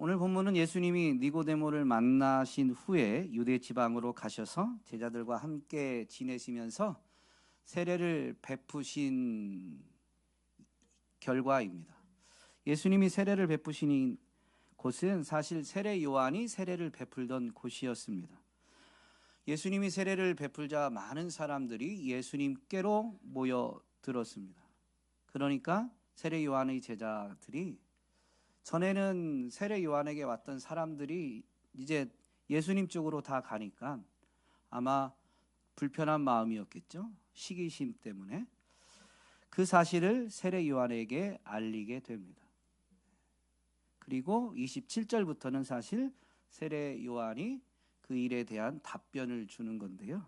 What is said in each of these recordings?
오늘 본문은 예수님이 니고데모를 만나신 후에 유대 지방으로 가셔서 제자들과 함께 지내시면서 세례를 베푸신 결과입니다. 예수님이 세례를 베푸신 곳은 사실 세례 요한이 세례를 베풀던 곳이었습니다. 예수님이 세례를 베풀자 많은 사람들이 예수님께로 모여들었습니다. 그러니까 세례 요한의 제자들이, 전에는 세례 요한에게 왔던 사람들이 이제 예수님 쪽으로 다 가니까 아마 불편한 마음이었겠죠. 시기심 때문에. 그 사실을 세례 요한에게 알리게 됩니다. 그리고 27절부터는 사실 세례 요한이 그 일에 대한 답변을 주는 건데요.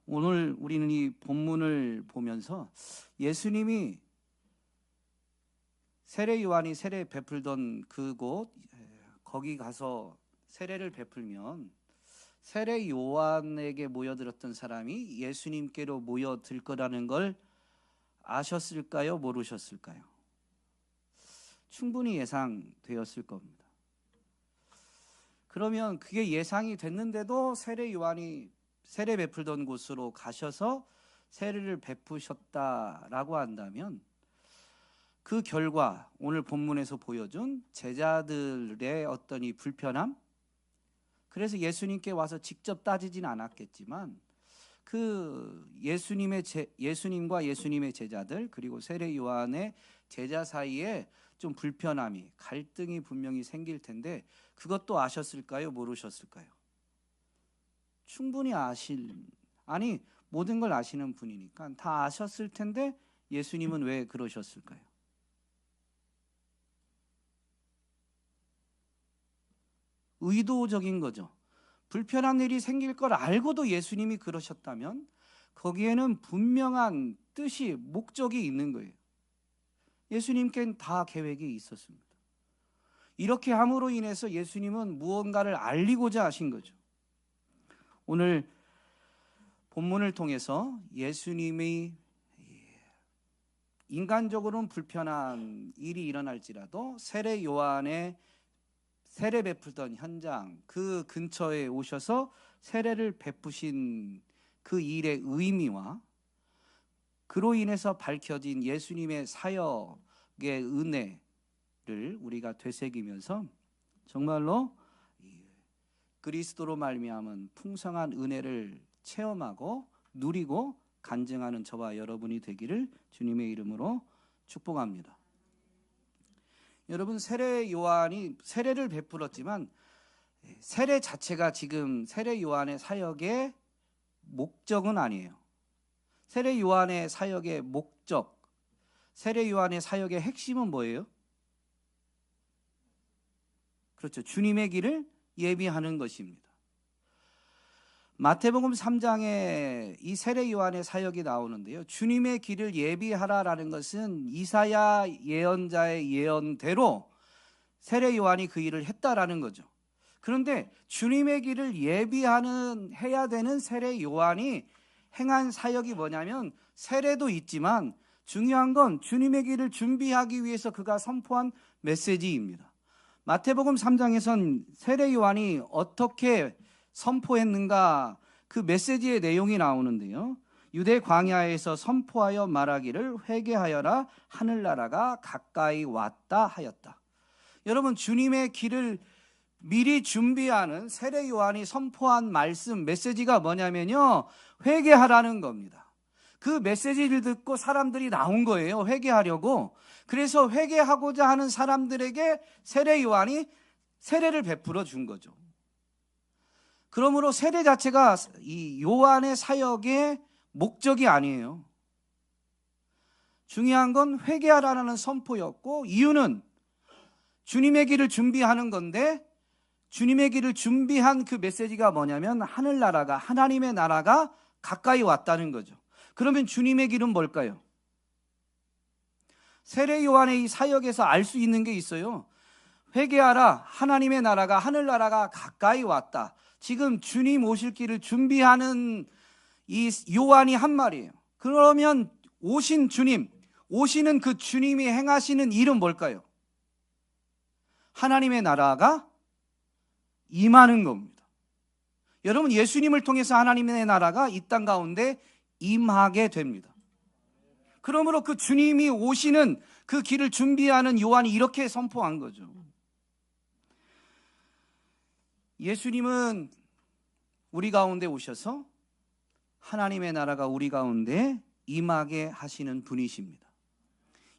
오늘 우리는 이 본문을 보면서 예수님이 세례 요한이 세례 베풀던 그곳, 거기 가서 세례를 베풀면 세례 요한에게 모여들었던 사람이 예수님께로 모여들 거라는 걸 아셨을까요? 모르셨을까요? 충분히 예상되었을 겁니다. 그러면 그게 예상이 됐는데도 세례 요한이 세례 베풀던 곳으로 가셔서 세례를 베푸셨다라고 한다면 그 결과 오늘 본문에서 보여준 제자들의 어떤 이 불편함, 그래서 예수님께 와서 직접 따지진 않았겠지만 그 예수님과 예수님의 제자들 그리고 세례 요한의 제자 사이에 좀 불편함이, 갈등이 분명히 생길 텐데 그것도 아셨을까요? 모르셨을까요? 충분히 모든 걸 아시는 분이니까 다 아셨을 텐데 예수님은 왜 그러셨을까요? 의도적인 거죠. 불편한 일이 생길 걸 알고도 예수님이 그러셨다면 거기에는 분명한 뜻이, 목적이 있는 거예요. 예수님께는 다 계획이 있었습니다. 이렇게 함으로 인해서 예수님은 무언가를 알리고자 하신 거죠. 오늘 본문을 통해서 예수님이 인간적으로는 불편한 일이 일어날지라도 세례 요한의 세례 베풀던 현장, 그 근처에 오셔서 세례를 베푸신 그 일의 의미와 그로 인해서 밝혀진 예수님의 사역의 은혜를 우리가 되새기면서 정말로 그리스도로 말미암은 풍성한 은혜를 체험하고 누리고 간증하는 저와 여러분이 되기를 주님의 이름으로 축복합니다. 여러분, 세례 요한이 세례를 베풀었지만 세례 자체가 지금 세례 요한의 사역의 목적은 아니에요. 세례 요한의 사역의 목적, 세례 요한의 사역의 핵심은 뭐예요? 그렇죠. 주님의 길을 예비하는 것입니다. 마태복음 3장에 이 세례 요한의 사역이 나오는데요. 주님의 길을 예비하라라는 것은 이사야 예언자의 예언대로 세례 요한이 그 일을 했다라는 거죠. 그런데 주님의 길을 해야 되는 세례 요한이 행한 사역이 뭐냐면, 세례도 있지만 중요한 건 주님의 길을 준비하기 위해서 그가 선포한 메시지입니다. 마태복음 3장에선 세례 요한이 어떻게 선포했는가, 그 메시지의 내용이 나오는데요. 유대 광야에서 선포하여 말하기를 회개하여라, 하늘나라가 가까이 왔다 하였다. 여러분, 주님의 길을 미리 준비하는 세례 요한이 선포한 말씀, 메시지가 뭐냐면요, 회개하라는 겁니다. 그 메시지를 듣고 사람들이 나온 거예요. 회개하려고. 그래서 회개하고자 하는 사람들에게 세례 요한이 세례를 베풀어 준 거죠. 그러므로 세례 자체가 이 요한의 사역의 목적이 아니에요. 중요한 건 회개하라는 선포였고, 이유는 주님의 길을 준비하는 건데, 주님의 길을 준비한 그 메시지가 뭐냐면 하늘나라가, 하나님의 나라가 가까이 왔다는 거죠. 그러면 주님의 길은 뭘까요? 세례 요한의 이 사역에서 알 수 있는 게 있어요. 회개하라, 하나님의 나라가, 하늘나라가 가까이 왔다. 지금 주님 오실 길을 준비하는 이 요한이 한 말이에요. 그러면 오신 주님, 오시는 그 주님이 행하시는 일은 뭘까요? 하나님의 나라가 임하는 겁니다. 여러분, 예수님을 통해서 하나님의 나라가 이 땅 가운데 임하게 됩니다. 그러므로 그 주님이 오시는 그 길을 준비하는 요한이 이렇게 선포한 거죠. 예수님은 우리 가운데 오셔서 하나님의 나라가 우리 가운데 임하게 하시는 분이십니다.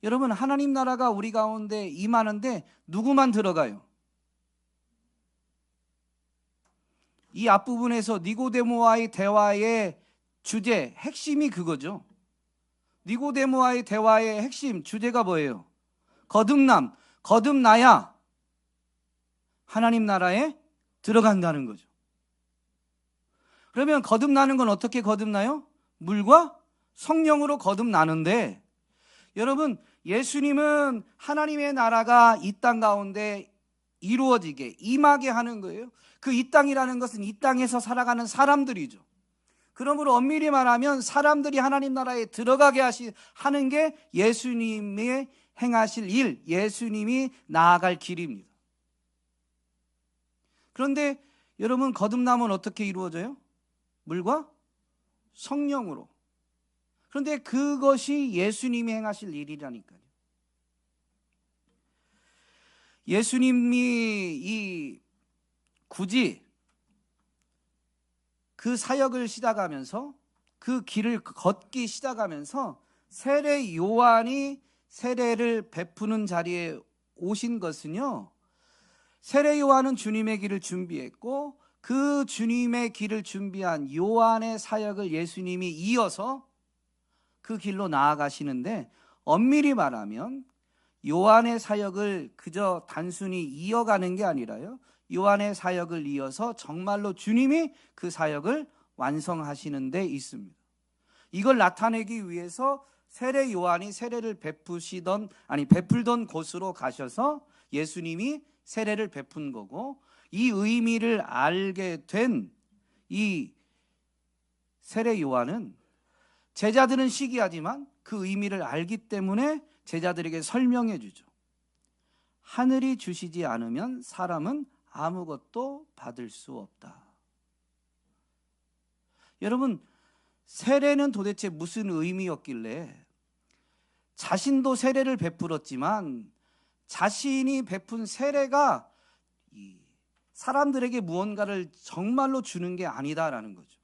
여러분, 하나님 나라가 우리 가운데 임하는데 누구만 들어가요? 이 앞부분에서 니고데모와의 대화의 주제, 핵심이 그거죠. 니고데모와의 대화의 핵심 주제가 뭐예요? 거듭나야 하나님 나라에 들어간다는 거죠. 그러면 거듭나는 건 어떻게 거듭나요? 물과 성령으로 거듭나는데, 여러분, 예수님은 하나님의 나라가 이 땅 가운데 이루어지게, 임하게 하는 거예요. 그 이 땅이라는 것은 이 땅에서 살아가는 사람들이죠. 그러므로 엄밀히 말하면 사람들이 하나님 나라에 들어가게 하는 게 예수님의 행하실 일, 예수님이 나아갈 길입니다. 그런데 여러분, 거듭남은 어떻게 이루어져요? 물과 성령으로. 그런데 그것이 예수님이 행하실 일이라니까요. 예수님이 굳이 그 사역을 시작하면서, 그 길을 걷기 시작하면서 세례 요한이 세례를 베푸는 자리에 오신 것은요, 세례 요한은 주님의 길을 준비했고, 그 주님의 길을 준비한 요한의 사역을 예수님이 이어서 그 길로 나아가시는데, 엄밀히 말하면 요한의 사역을 그저 단순히 이어가는 게 아니라요, 요한의 사역을 이어서 정말로 주님이 그 사역을 완성하시는 데 있습니다. 이걸 나타내기 위해서 세례 요한이 세례를 베풀던 곳으로 가셔서 예수님이 세례를 베푼 거고, 이 의미를 알게 된 이 세례 요한은 제자들은 시기하지만 그 의미를 알기 때문에 제자들에게 설명해 주죠. 하늘이 주시지 않으면 사람은 아무것도 받을 수 없다. 여러분, 세례는 도대체 무슨 의미였길래, 자신도 세례를 베풀었지만 자신이 베푼 세례가 사람들에게 무언가를 정말로 주는 게 아니다라는 거죠.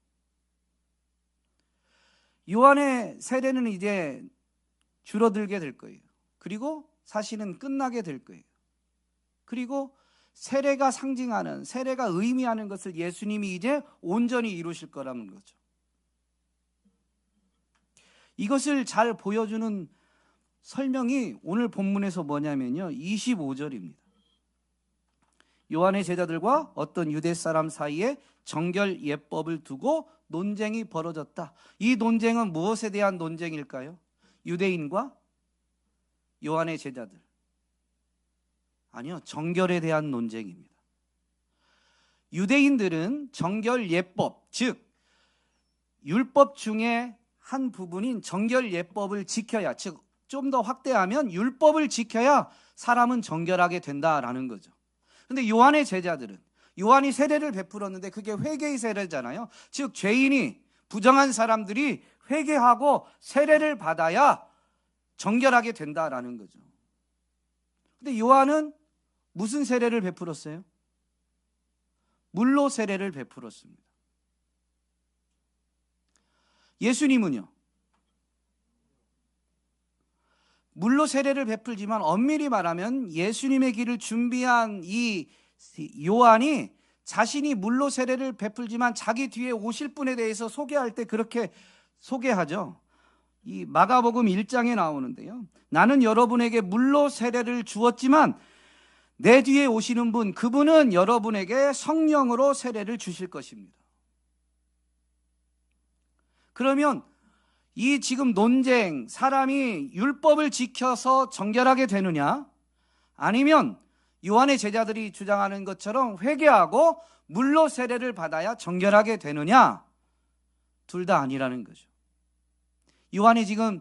요한의 세례는 이제 줄어들게 될 거예요. 그리고 사실은 끝나게 될 거예요. 그리고 세례가 상징하는, 세례가 의미하는 것을 예수님이 이제 온전히 이루실 거라는 거죠. 이것을 잘 보여주는 설명이 오늘 본문에서 뭐냐면요, 25절입니다. 요한의 제자들과 어떤 유대 사람 사이에 정결 예법을 두고 논쟁이 벌어졌다. 이 논쟁은 무엇에 대한 논쟁일까요? 유대인과 요한의 제자들. 아니요, 정결에 대한 논쟁입니다. 유대인들은 정결 예법, 즉 율법 중에 한 부분인 정결 예법을 지켜야, 즉 좀 더 확대하면 율법을 지켜야 사람은 정결하게 된다라는 거죠. 근데 요한의 제자들은, 요한이 세례를 베풀었는데 그게 회개의 세례잖아요. 즉 죄인이, 부정한 사람들이 회개하고 세례를 받아야 정결하게 된다라는 거죠. 근데 요한은 무슨 세례를 베풀었어요? 물로 세례를 베풀었습니다. 예수님은요, 물로 세례를 베풀지만 엄밀히 말하면 예수님의 길을 준비한 이 요한이 자신이 물로 세례를 베풀지만 자기 뒤에 오실 분에 대해서 소개할 때 그렇게 소개하죠. 이 마가복음 1장에 나오는데요, 나는 여러분에게 물로 세례를 주었지만 내 뒤에 오시는 분, 그분은 여러분에게 성령으로 세례를 주실 것입니다. 그러면 이 지금 논쟁, 사람이 율법을 지켜서 정결하게 되느냐, 아니면 요한의 제자들이 주장하는 것처럼 회개하고 물로 세례를 받아야 정결하게 되느냐, 둘 다 아니라는 거죠. 요한이 지금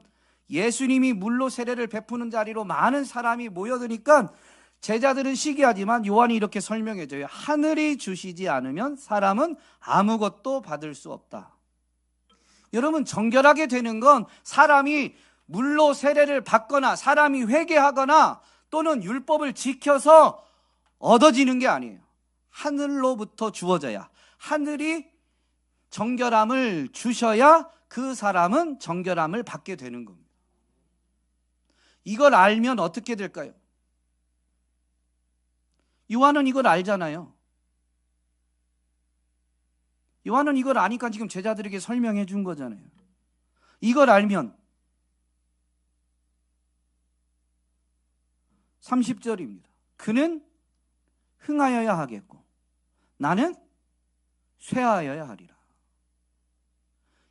예수님이 물로 세례를 베푸는 자리로 많은 사람이 모여드니까 제자들은 시기하지만 요한이 이렇게 설명해줘요. 하늘이 주시지 않으면 사람은 아무것도 받을 수 없다. 여러분, 정결하게 되는 건 사람이 물로 세례를 받거나 사람이 회개하거나 또는 율법을 지켜서 얻어지는 게 아니에요. 하늘로부터 주어져야, 하늘이 정결함을 주셔야 그 사람은 정결함을 받게 되는 겁니다. 이걸 알면 어떻게 될까요? 요한은 이걸 알잖아요. 요한은 이걸 아니까 지금 제자들에게 설명해 준 거잖아요. 이걸 알면 30절입니다. 그는 흥하여야 하겠고 나는 쇠하여야 하리라.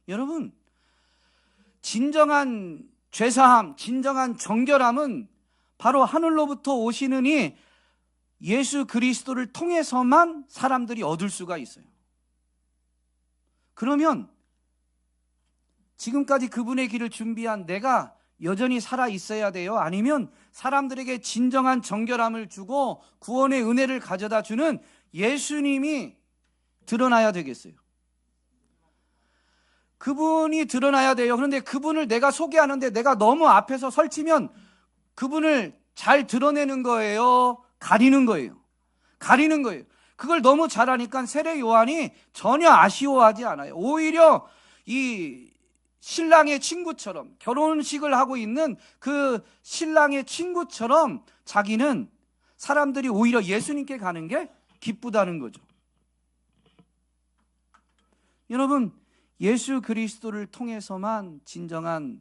여러분, 진정한 죄사함, 진정한 정결함은 바로 하늘로부터 오시는 이 예수 그리스도를 통해서만 사람들이 얻을 수가 있어요. 그러면 지금까지 그분의 길을 준비한 내가 여전히 살아 있어야 돼요? 아니면 사람들에게 진정한 정결함을 주고 구원의 은혜를 가져다 주는 예수님이 드러나야 되겠어요? 그분이 드러나야 돼요. 그런데 그분을 내가 소개하는데 내가 너무 앞에서 설치면 그분을 잘 드러내는 거예요? 가리는 거예요? 가리는 거예요. 그걸 너무 잘하니까 세례 요한이 전혀 아쉬워하지 않아요. 오히려 이 신랑의 친구처럼, 결혼식을 하고 있는 그 신랑의 친구처럼 자기는 사람들이 오히려 예수님께 가는 게 기쁘다는 거죠. 여러분, 예수 그리스도를 통해서만 진정한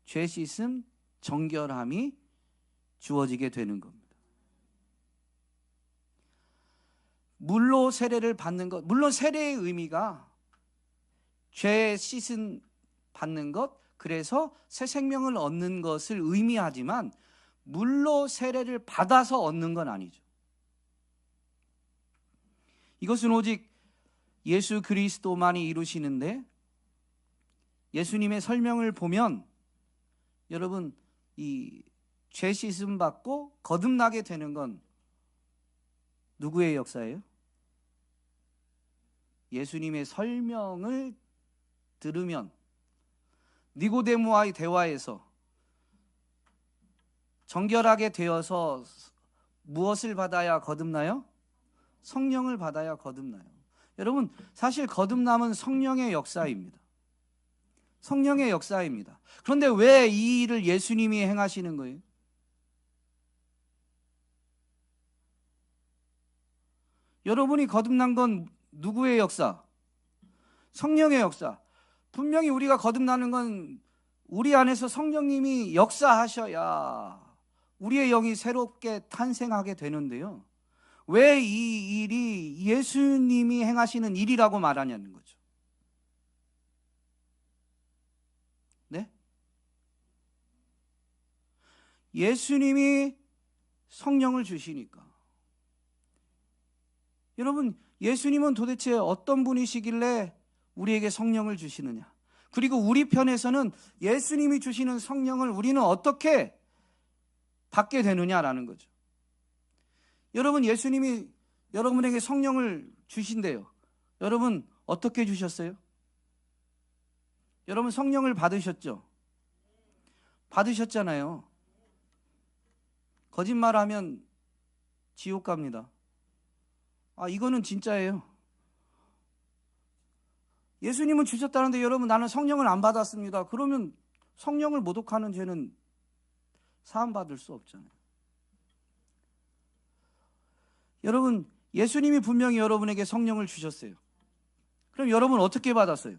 죄 씻음, 정결함이 주어지게 되는 겁니다. 물로 세례를 받는 것, 물론 세례의 의미가 죄 씻음 받는 것, 그래서 새 생명을 얻는 것을 의미하지만 물로 세례를 받아서 얻는 건 아니죠. 이것은 오직 예수 그리스도만이 이루시는데, 예수님의 설명을 보면 여러분, 이 죄 씻음 받고 거듭나게 되는 건 누구의 역사예요? 예수님의 설명을 들으면, 니고데모와의 대화에서 정결하게 되어서 무엇을 받아야 거듭나요? 성령을 받아야 거듭나요. 여러분, 사실 거듭남은 성령의 역사입니다. 성령의 역사입니다. 그런데 왜 이 일을 예수님이 행하시는 거예요? 여러분이 거듭난 건 누구의 역사? 성령의 역사. 분명히 우리가 거듭나는 건 우리 안에서 성령님이 역사하셔야 우리의 영이 새롭게 탄생하게 되는데요. 왜 이 일이 예수님이 행하시는 일이라고 말하냐는 거죠. 네? 예수님이 성령을 주시니까. 여러분, 예수님은 도대체 어떤 분이시길래 우리에게 성령을 주시느냐? 그리고 우리 편에서는 예수님이 주시는 성령을 우리는 어떻게 받게 되느냐라는 거죠. 여러분, 예수님이 여러분에게 성령을 주신대요. 여러분, 어떻게 주셨어요? 여러분, 성령을 받으셨죠? 받으셨잖아요. 거짓말하면 지옥 갑니다. 이거는 진짜예요. 예수님은 주셨다는데 여러분, 나는 성령을 안 받았습니다. 그러면 성령을 모독하는 죄는 사함받을 수 없잖아요. 여러분, 예수님이 분명히 여러분에게 성령을 주셨어요. 그럼 여러분 어떻게 받았어요?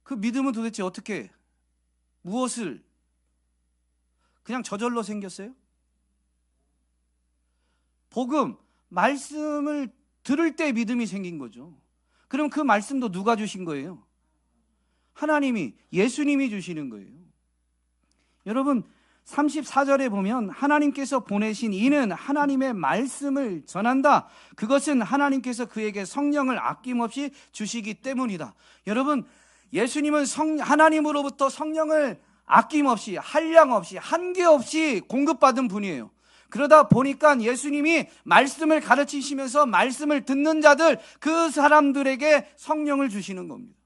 그 믿음은 도대체 어떻게, 무엇을, 그냥 저절로 생겼어요? 복음, 말씀을 들을 때 믿음이 생긴 거죠. 그럼 그 말씀도 누가 주신 거예요? 하나님이, 예수님이 주시는 거예요. 여러분, 34절에 보면 하나님께서 보내신 이는 하나님의 말씀을 전한다. 그것은 하나님께서 그에게 성령을 아낌없이 주시기 때문이다. 여러분, 예수님은 하나님으로부터 성령을 아낌없이, 한량 없이, 한계 없이 공급받은 분이에요. 그러다 보니까 예수님이 말씀을 가르치시면서 말씀을 듣는 자들, 그 사람들에게 성령을 주시는 겁니다.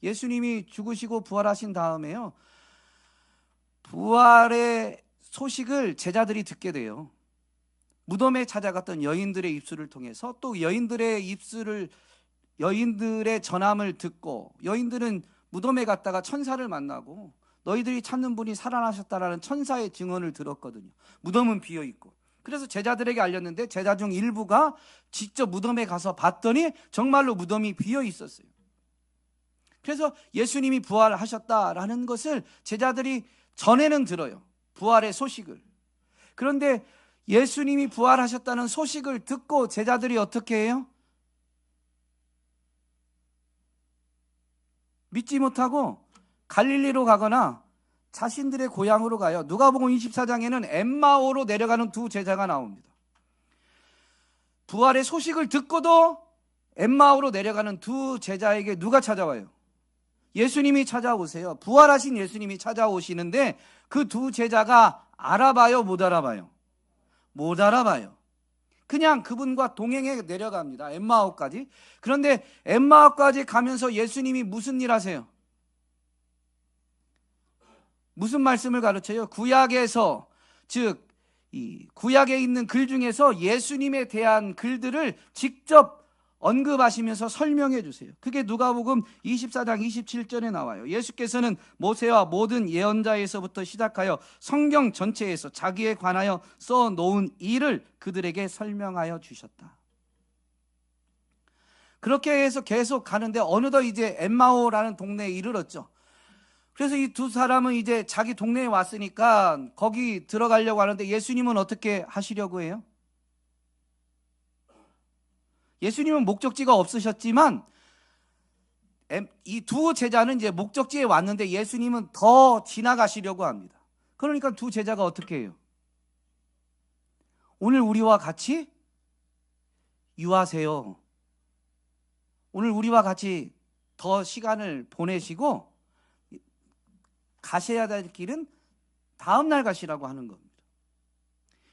예수님이 죽으시고 부활하신 다음에요, 부활의 소식을 제자들이 듣게 돼요. 무덤에 찾아갔던 여인들의 입술을 통해서, 또 여인들의 전함을 듣고, 여인들은 무덤에 갔다가 천사를 만나고 너희들이 찾는 분이 살아나셨다라는 천사의 증언을 들었거든요. 무덤은 비어있고. 그래서 제자들에게 알렸는데 제자 중 일부가 직접 무덤에 가서 봤더니 정말로 무덤이 비어있었어요. 그래서 예수님이 부활하셨다라는 것을 제자들이 전에는 들어요. 부활의 소식을. 그런데 예수님이 부활하셨다는 소식을 듣고 제자들이 어떻게 해요? 믿지 못하고 갈릴리로 가거나 자신들의 고향으로 가요. 누가복음 24장에는 엠마오로 내려가는 두 제자가 나옵니다. 부활의 소식을 듣고도 엠마오로 내려가는 두 제자에게 누가 찾아와요? 예수님이 찾아오세요. 부활하신 예수님이 찾아오시는데 그 두 제자가 알아봐요, 못 알아봐요? 못 알아봐요. 그냥 그분과 동행해 내려갑니다. 엠마오까지. 그런데 엠마오까지 가면서 예수님이 무슨 일 하세요? 무슨 말씀을 가르쳐요? 구약에서, 즉 이 구약에 있는 글 중에서 예수님에 대한 글들을 직접 언급하시면서 설명해 주세요. 그게 누가복음 24장 27절에 나와요. 예수께서는 모세와 모든 예언자에서부터 시작하여 성경 전체에서 자기에 관하여 써놓은 일을 그들에게 설명하여 주셨다. 그렇게 해서 계속 가는데 어느덧 이제 엠마오라는 동네에 이르렀죠. 그래서 이 두 사람은 이제 자기 동네에 왔으니까 거기 들어가려고 하는데 예수님은 어떻게 하시려고 해요? 예수님은 목적지가 없으셨지만 이 두 제자는 이제 목적지에 왔는데 예수님은 더 지나가시려고 합니다. 그러니까 두 제자가 어떻게 해요? 오늘 우리와 같이 유하세요. 오늘 우리와 같이 더 시간을 보내시고 가셔야 될 길은 다음 날 가시라고 하는 겁니다.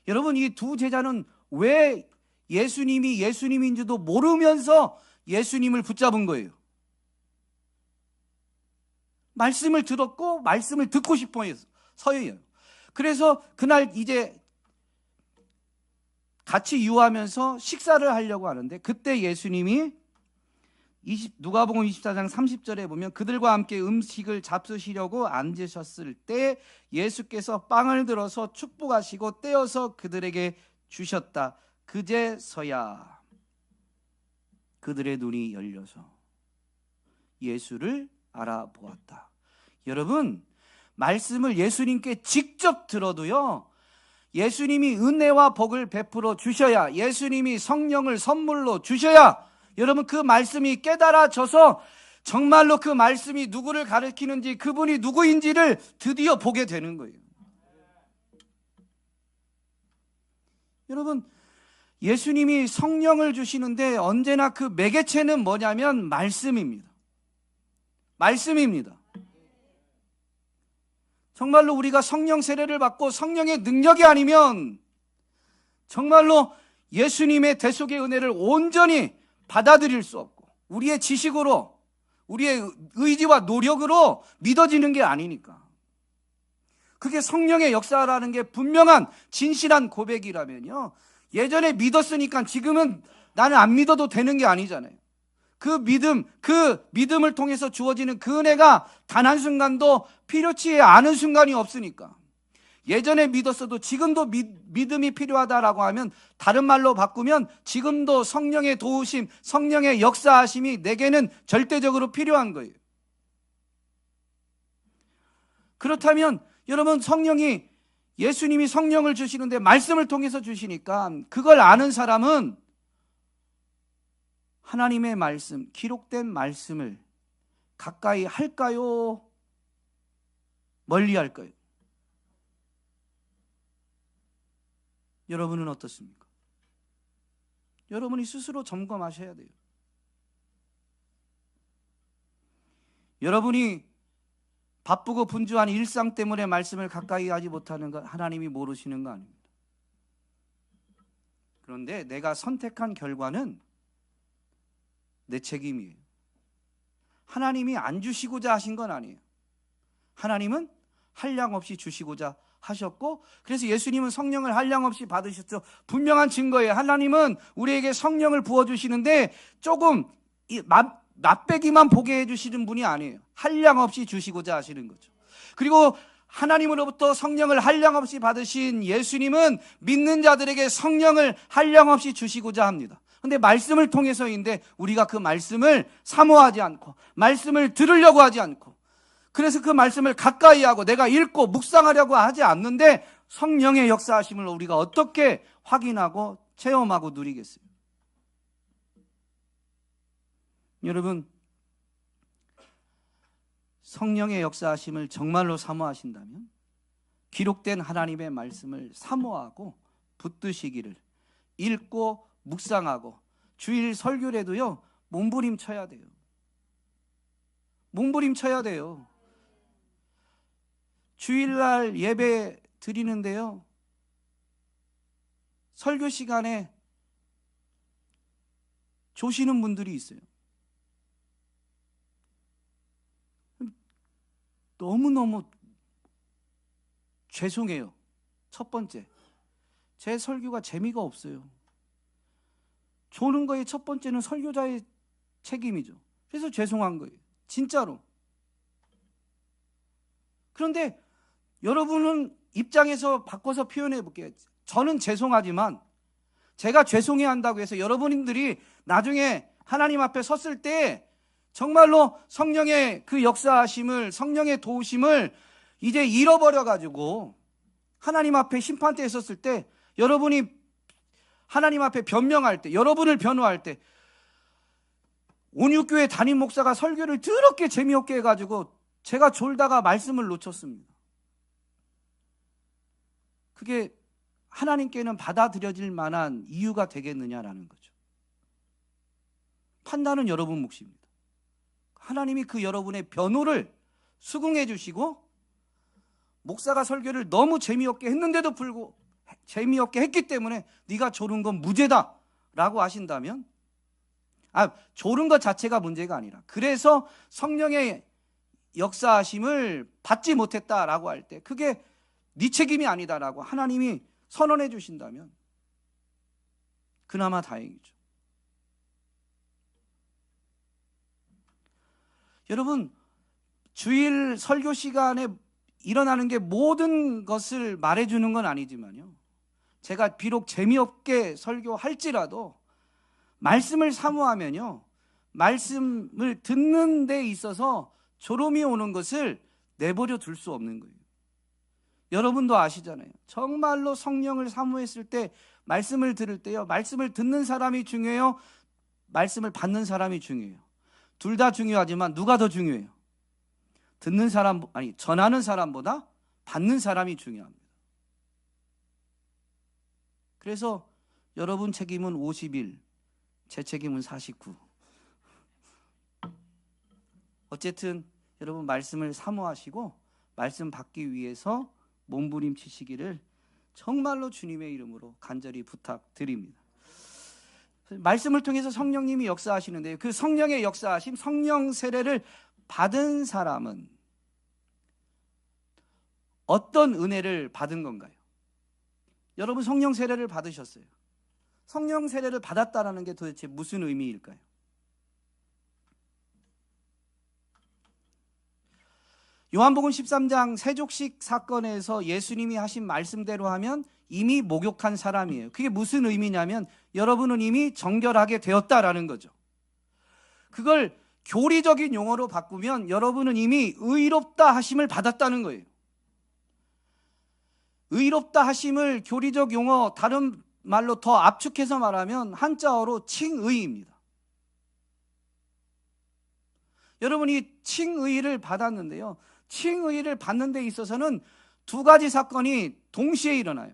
여러분, 이 두 제자는 왜 예수님이 예수님인지도 모르면서 예수님을 붙잡은 거예요? 말씀을 들었고 말씀을 듣고 싶어 서예요. 그래서 그날 이제 같이 유하면서 식사를 하려고 하는데 그때 예수님이 누가복음 24장 30절에 보면 그들과 함께 음식을 잡수시려고 앉으셨을 때 예수께서 빵을 들어서 축복하시고 떼어서 그들에게 주셨다. 그제서야 그들의 눈이 열려서 예수를 알아보았다. 여러분, 말씀을 예수님께 직접 들어도요, 예수님이 은혜와 복을 베풀어 주셔야, 예수님이 성령을 선물로 주셔야 여러분 그 말씀이 깨달아져서 정말로 그 말씀이 누구를 가리키는지, 그분이 누구인지를 드디어 보게 되는 거예요. 여러분, 예수님이 성령을 주시는데 언제나 그 매개체는 뭐냐면 말씀입니다. 말씀입니다. 정말로 우리가 성령 세례를 받고 성령의 능력이 아니면 정말로 예수님의 대속의 은혜를 온전히 받아들일 수 없고 우리의 지식으로, 우리의 의지와 노력으로 믿어지는 게 아니니까. 그게 성령의 역사라는 게 분명한 진실한 고백이라면요, 예전에 믿었으니까 지금은 나는 안 믿어도 되는 게 아니잖아요. 그 믿음을 통해서 주어지는 그 은혜가 단 한순간도 필요치 않은 순간이 없으니까. 예전에 믿었어도 지금도 믿음이 필요하다라고 하면, 다른 말로 바꾸면 지금도 성령의 도우심, 성령의 역사하심이 내게는 절대적으로 필요한 거예요. 그렇다면 여러분, 예수님이 성령을 주시는데 말씀을 통해서 주시니까 그걸 아는 사람은 하나님의 말씀, 기록된 말씀을 가까이 할까요? 멀리 할까요? 여러분은 어떻습니까? 여러분이 스스로 점검하셔야 돼요. 여러분이 바쁘고 분주한 일상 때문에 말씀을 가까이 하지 못하는 것 하나님이 모르시는 거 아닙니다. 그런데 내가 선택한 결과는 내 책임이에요. 하나님이 안 주시고자 하신 건 아니에요. 하나님은 한량없이 주시고자 하셨고, 그래서 예수님은 성령을 한량없이 받으셨죠. 분명한 증거예요. 하나님은 우리에게 성령을 부어주시는데 조금 맛배기만 보게 해주시는 분이 아니에요. 한량없이 주시고자 하시는 거죠. 그리고 하나님으로부터 성령을 한량없이 받으신 예수님은 믿는 자들에게 성령을 한량없이 주시고자 합니다. 그런데 말씀을 통해서인데 우리가 그 말씀을 사모하지 않고 말씀을 들으려고 하지 않고, 그래서 그 말씀을 가까이 하고 내가 읽고 묵상하려고 하지 않는데 성령의 역사하심을 우리가 어떻게 확인하고 체험하고 누리겠어요? 여러분, 성령의 역사하심을 정말로 사모하신다면 기록된 하나님의 말씀을 사모하고 붙드시기를, 읽고 묵상하고 주일 설교에도요 몸부림쳐야 돼요. 몸부림쳐야 돼요. 주일날 예배 드리는데요, 설교 시간에 조시는 분들이 있어요. 너무너무 죄송해요. 첫 번째, 제 설교가 재미가 없어요. 조는 거의 첫 번째는 설교자의 책임이죠. 그래서 죄송한 거예요. 진짜로. 그런데 여러분은 입장에서 바꿔서 표현해 볼게요. 저는 죄송하지만 제가 죄송해야 한다고 해서 여러분들이 나중에 하나님 앞에 섰을 때 정말로 성령의 그 역사하심을, 성령의 도우심을 이제 잃어버려가지고 하나님 앞에 심판대에 섰을 때, 여러분이 하나님 앞에 변명할 때, 여러분을 변호할 때, 온유교회 담임 목사가 설교를 더럽게 재미없게 해가지고 제가 졸다가 말씀을 놓쳤습니다. 그게 하나님께는 받아들여질 만한 이유가 되겠느냐라는 거죠. 판단은 여러분 몫입니다. 하나님이 그 여러분의 변호를 수긍해 주시고, 목사가 설교를 너무 재미없게 했는데도 불구하고 재미없게 했기 때문에 네가 졸은 건 무죄다 라고 하신다면, 졸은 것 자체가 문제가 아니라, 그래서 성령의 역사하심을 받지 못했다라고 할 때 그게 네 책임이 아니다라고 하나님이 선언해 주신다면 그나마 다행이죠. 여러분, 주일 설교 시간에 일어나는 게 모든 것을 말해주는 건 아니지만요, 제가 비록 재미없게 설교할지라도 말씀을 사모하면요, 말씀을 듣는 데 있어서 졸음이 오는 것을 내버려 둘 수 없는 거예요. 여러분도 아시잖아요. 정말로 성령을 사모했을 때, 말씀을 들을 때요, 말씀을 듣는 사람이 중요해요, 말씀을 받는 사람이 중요해요? 둘 다 중요하지만 누가 더 중요해요? 듣는 사람, 전하는 사람보다 받는 사람이 중요합니다. 그래서 여러분 책임은 51, 제 책임은 49. 어쨌든 여러분 말씀을 사모하시고 말씀 받기 위해서 몸부림치시기를 정말로 주님의 이름으로 간절히 부탁드립니다. 말씀을 통해서 성령님이 역사하시는데요, 그 성령의 역사하심, 성령 세례를 받은 사람은 어떤 은혜를 받은 건가요? 여러분 성령 세례를 받으셨어요. 성령 세례를 받았다라는 게 도대체 무슨 의미일까요? 요한복음 13장 세족식 사건에서 예수님이 하신 말씀대로 하면 이미 목욕한 사람이에요. 그게 무슨 의미냐면 여러분은 이미 정결하게 되었다라는 거죠. 그걸 교리적인 용어로 바꾸면 여러분은 이미 의롭다 하심을 받았다는 거예요. 의롭다 하심을 교리적 용어, 다른 말로 더 압축해서 말하면 한자어로 칭의입니다. 여러분이 칭의를 받았는데요, 칭의를 받는 데 있어서는 두 가지 사건이 동시에 일어나요.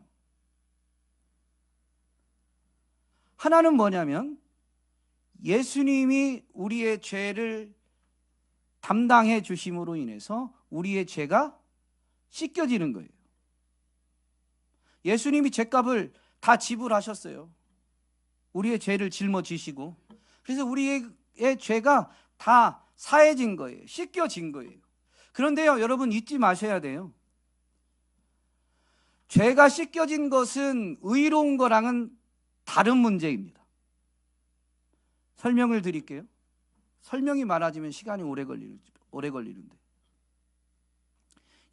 하나는 뭐냐면 예수님이 우리의 죄를 담당해 주심으로 인해서 우리의 죄가 씻겨지는 거예요. 예수님이 죄값을 다 지불하셨어요. 우리의 죄를 짊어지시고. 그래서 우리의 죄가 다 사해진 거예요. 씻겨진 거예요. 그런데요, 여러분 잊지 마셔야 돼요. 죄가 씻겨진 것은 의로운 거랑은 다른 문제입니다. 설명을 드릴게요. 설명이 많아지면 시간이 오래 걸리는데.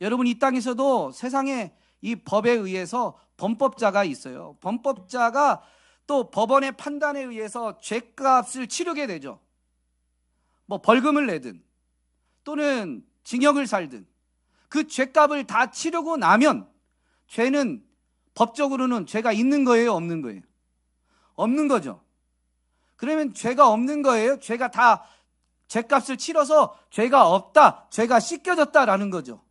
여러분, 이 땅에서도 세상에 이 법에 의해서 범법자가 있어요. 범법자가 또 법원의 판단에 의해서 죄값을 치르게 되죠. 뭐 벌금을 내든 또는 징역을 살든 그 죄값을 다 치르고 나면 죄는 법적으로는 죄가 있는 거예요, 없는 거예요? 없는 거죠. 그러면 죄가 없는 거예요? 죄가 다 죄값을 치러서 죄가 없다, 죄가 씻겨졌다라는 거죠.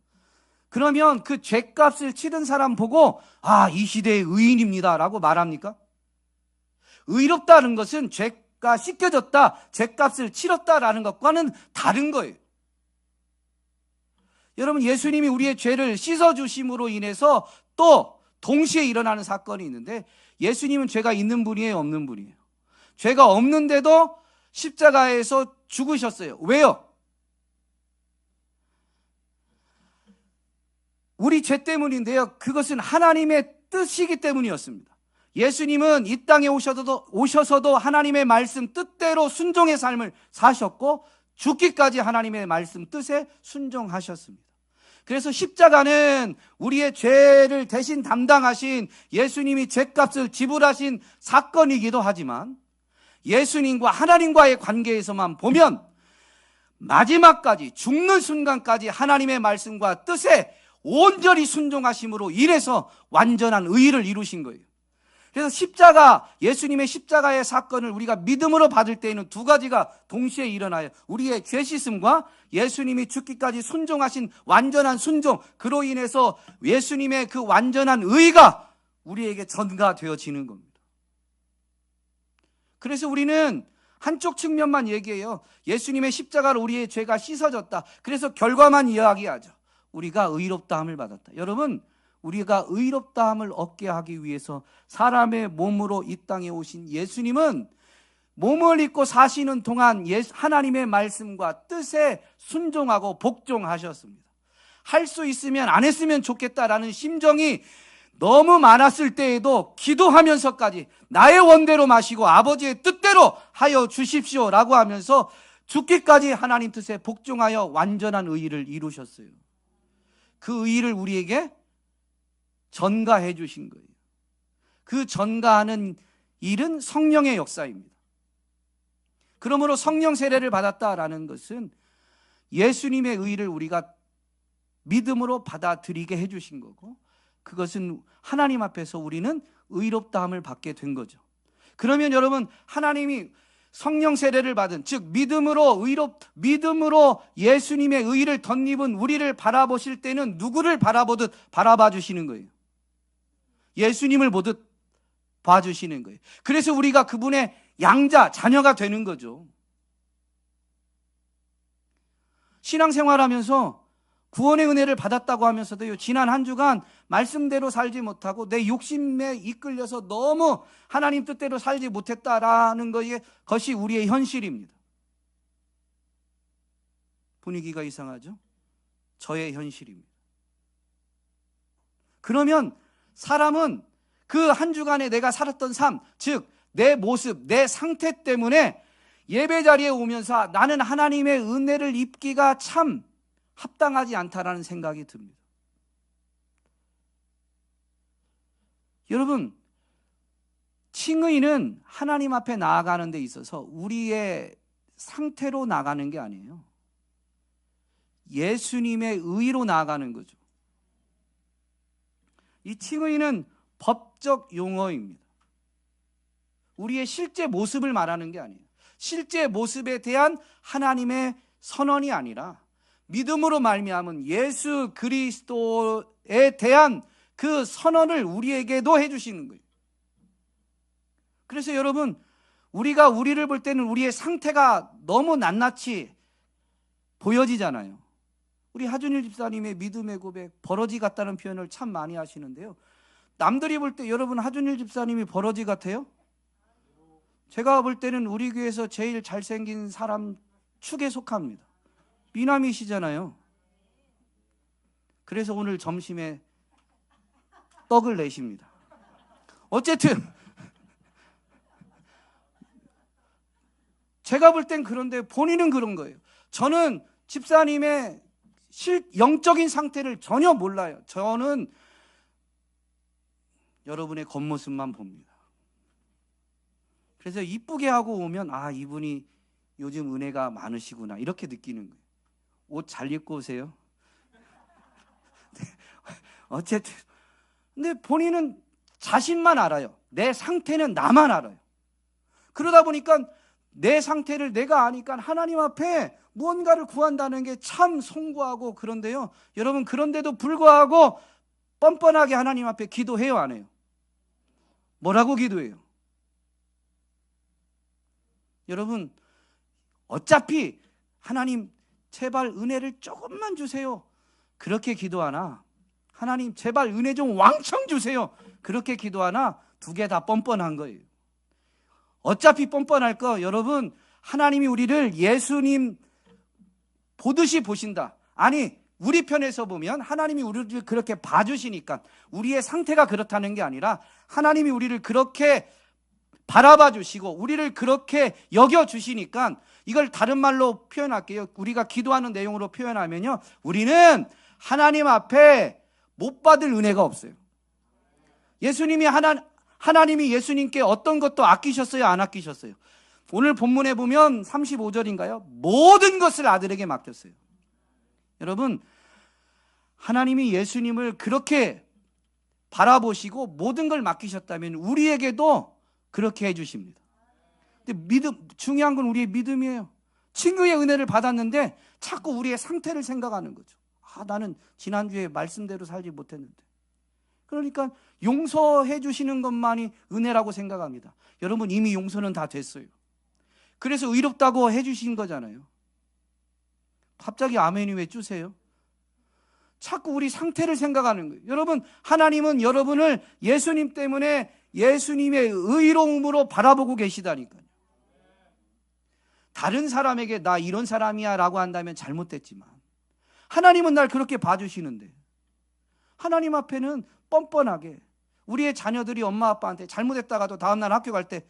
그러면 그 죄값을 치른 사람 보고 이 시대의 의인입니다 라고 말합니까? 의롭다는 것은 죄가 씻겨졌다, 죄값을 치렀다라는 것과는 다른 거예요. 여러분, 예수님이 우리의 죄를 씻어주심으로 인해서 또 동시에 일어나는 사건이 있는데, 예수님은 죄가 있는 분이에요, 없는 분이에요? 죄가 없는데도 십자가에서 죽으셨어요. 왜요? 우리 죄 때문인데요, 그것은 하나님의 뜻이기 때문이었습니다. 예수님은 이 땅에 오셔서도 하나님의 말씀 뜻대로 순종의 삶을 사셨고 죽기까지 하나님의 말씀 뜻에 순종하셨습니다. 그래서 십자가는 우리의 죄를 대신 담당하신 예수님이 죄값을 지불하신 사건이기도 하지만, 예수님과 하나님과의 관계에서만 보면 마지막까지, 죽는 순간까지 하나님의 말씀과 뜻에 온전히 순종하심으로 인해서 완전한 의의를 이루신 거예요. 그래서 예수님의 십자가의 사건을 우리가 믿음으로 받을 때에는 두 가지가 동시에 일어나요. 우리의 죄 씻음과 예수님이 죽기까지 순종하신 완전한 순종, 그로 인해서 예수님의 그 완전한 의의가 우리에게 전가되어지는 겁니다. 그래서 우리는 한쪽 측면만 얘기해요. 예수님의 십자가로 우리의 죄가 씻어졌다. 그래서 결과만 이야기하죠. 우리가 의롭다함을 받았다. 여러분, 우리가 의롭다함을 얻게 하기 위해서 사람의 몸으로 이 땅에 오신 예수님은 몸을 입고 사시는 동안 하나님의 말씀과 뜻에 순종하고 복종하셨습니다. 할 수 있으면 안 했으면 좋겠다라는 심정이 너무 많았을 때에도 기도하면서까지 나의 원대로 마시고 아버지의 뜻대로 하여 주십시오라고 하면서 죽기까지 하나님 뜻에 복종하여 완전한 의의를 이루셨어요. 그 의의를 우리에게 전가해 주신 거예요. 그 전가하는 일은 성령의 역사입니다. 그러므로 성령 세례를 받았다라는 것은 예수님의 의의를 우리가 믿음으로 받아들이게 해 주신 거고, 그것은 하나님 앞에서 우리는 의롭다함을 받게 된 거죠. 그러면 여러분, 하나님이 성령 세례를 받은, 즉 믿음으로 예수님의 의의를 덧입은 우리를 바라보실 때는 누구를 바라보듯 바라봐 주시는 거예요. 예수님을 보듯 봐주시는 거예요. 그래서 우리가 그분의 자녀가 되는 거죠. 신앙생활하면서 구원의 은혜를 받았다고 하면서도요, 지난 한 주간 말씀대로 살지 못하고 내 욕심에 이끌려서 너무 하나님 뜻대로 살지 못했다라는 것이 우리의 현실입니다. 분위기가 이상하죠? 저의 현실입니다. 그러면 사람은 그 한 주간에 내가 살았던 삶, 즉 내 모습, 내 상태 때문에 예배 자리에 오면서 나는 하나님의 은혜를 입기가 참 합당하지 않다라는 생각이 듭니다. 여러분, 칭의는 하나님 앞에 나아가는 데 있어서 우리의 상태로 나가는 게 아니에요. 예수님의 의로 나아가는 거죠. 이 칭의는 법적 용어입니다. 우리의 실제 모습을 말하는 게 아니에요. 실제 모습에 대한 하나님의 선언이 아니라 믿음으로 말미암은 예수 그리스도에 대한 그 선언을 우리에게도 해주시는 거예요. 그래서 여러분, 우리가 우리를 볼 때는 우리의 상태가 너무 낱낱이 보여지잖아요. 우리 하준일 집사님의 믿음의 고백, 버러지 같다는 표현을 참 많이 하시는데요. 남들이 볼 때 여러분 하준일 집사님이 버러지 같아요? 제가 볼 때는 우리 교회에서 제일 잘생긴 사람 축에 속합니다. 미남이시잖아요. 그래서 오늘 점심에 떡을 내십니다. 어쨌든 제가 볼 땐 그런데 본인은 그런 거예요. 저는 집사님의 영적인 상태를 전혀 몰라요. 저는 여러분의 겉모습만 봅니다. 그래서 이쁘게 하고 오면 아, 이분이 요즘 은혜가 많으시구나 이렇게 느끼는 거예요. 옷 잘 입고 오세요. 어쨌든 근데 본인은 자신만 알아요. 내 상태는 나만 알아요. 그러다 보니까 내 상태를 내가 아니까 하나님 앞에 무언가를 구한다는 게 참 송구하고 그런데요. 여러분 그런데도 불구하고 뻔뻔하게 하나님 앞에 기도해요, 안 해요? 뭐라고 기도해요? 여러분 어차피 하나님 제발 은혜를 조금만 주세요. 그렇게 기도하나 하나님 제발 은혜 좀 왕창 주세요. 그렇게 기도하나 두 개 다 뻔뻔한 거예요. 어차피 뻔뻔할 거 여러분 하나님이 우리를 예수님 보듯이 보신다. 아니 우리 편에서 보면 하나님이 우리를 그렇게 봐주시니까 우리의 상태가 그렇다는 게 아니라 하나님이 우리를 그렇게 바라봐 주시고 우리를 그렇게 여겨주시니까 이걸 다른 말로 표현할게요. 우리가 기도하는 내용으로 표현하면요. 우리는 하나님 앞에 못 받을 은혜가 없어요. 하나님이 예수님께 어떤 것도 아끼셨어요? 안 아끼셨어요? 오늘 본문에 보면 35절인가요? 모든 것을 아들에게 맡겼어요. 여러분 하나님이 예수님을 그렇게 바라보시고 모든 걸 맡기셨다면 우리에게도 그렇게 해주십니다. 근데 중요한 건 우리의 믿음이에요. 친구의 은혜를 받았는데 자꾸 우리의 상태를 생각하는 거죠. 아, 나는 지난주에 말씀대로 살지 못했는데. 그러니까 용서해 주시는 것만이 은혜라고 생각합니다. 여러분 이미 용서는 다 됐어요. 그래서 의롭다고 해 주신 거잖아요. 갑자기 아멘이 왜 주세요? 자꾸 우리 상태를 생각하는 거예요. 여러분 하나님은 여러분을 예수님 때문에 예수님의 의로움으로 바라보고 계시다니까요. 다른 사람에게 나 이런 사람이야 라고 한다면 잘못됐지만 하나님은 날 그렇게 봐주시는데 하나님 앞에는 뻔뻔하게 우리의 자녀들이 엄마 아빠한테 잘못했다가도 다음날 학교 갈 때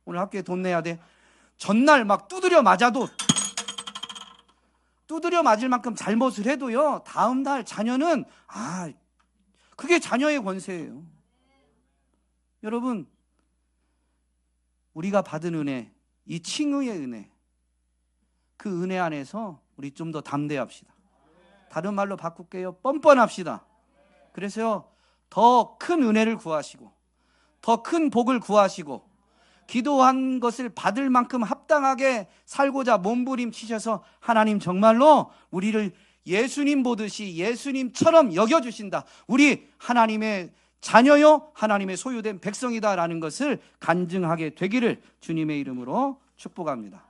오늘 학교에 돈 내야 돼. 전날 막 두드려 맞아도 두드려 맞을 만큼 잘못을 해도요 다음날 자녀는 그게 자녀의 권세예요. 여러분 우리가 받은 은혜 이 칭의의 은혜 그 은혜 안에서 우리 좀 더 담대합시다. 다른 말로 바꿀게요. 뻔뻔합시다. 그래서 더 큰 은혜를 구하시고 더 큰 복을 구하시고 기도한 것을 받을 만큼 합당하게 살고자 몸부림치셔서 하나님 정말로 우리를 예수님 보듯이 예수님처럼 여겨주신다. 우리 하나님의 자녀요 하나님의 소유된 백성이다라는 것을 간증하게 되기를 주님의 이름으로 축복합니다.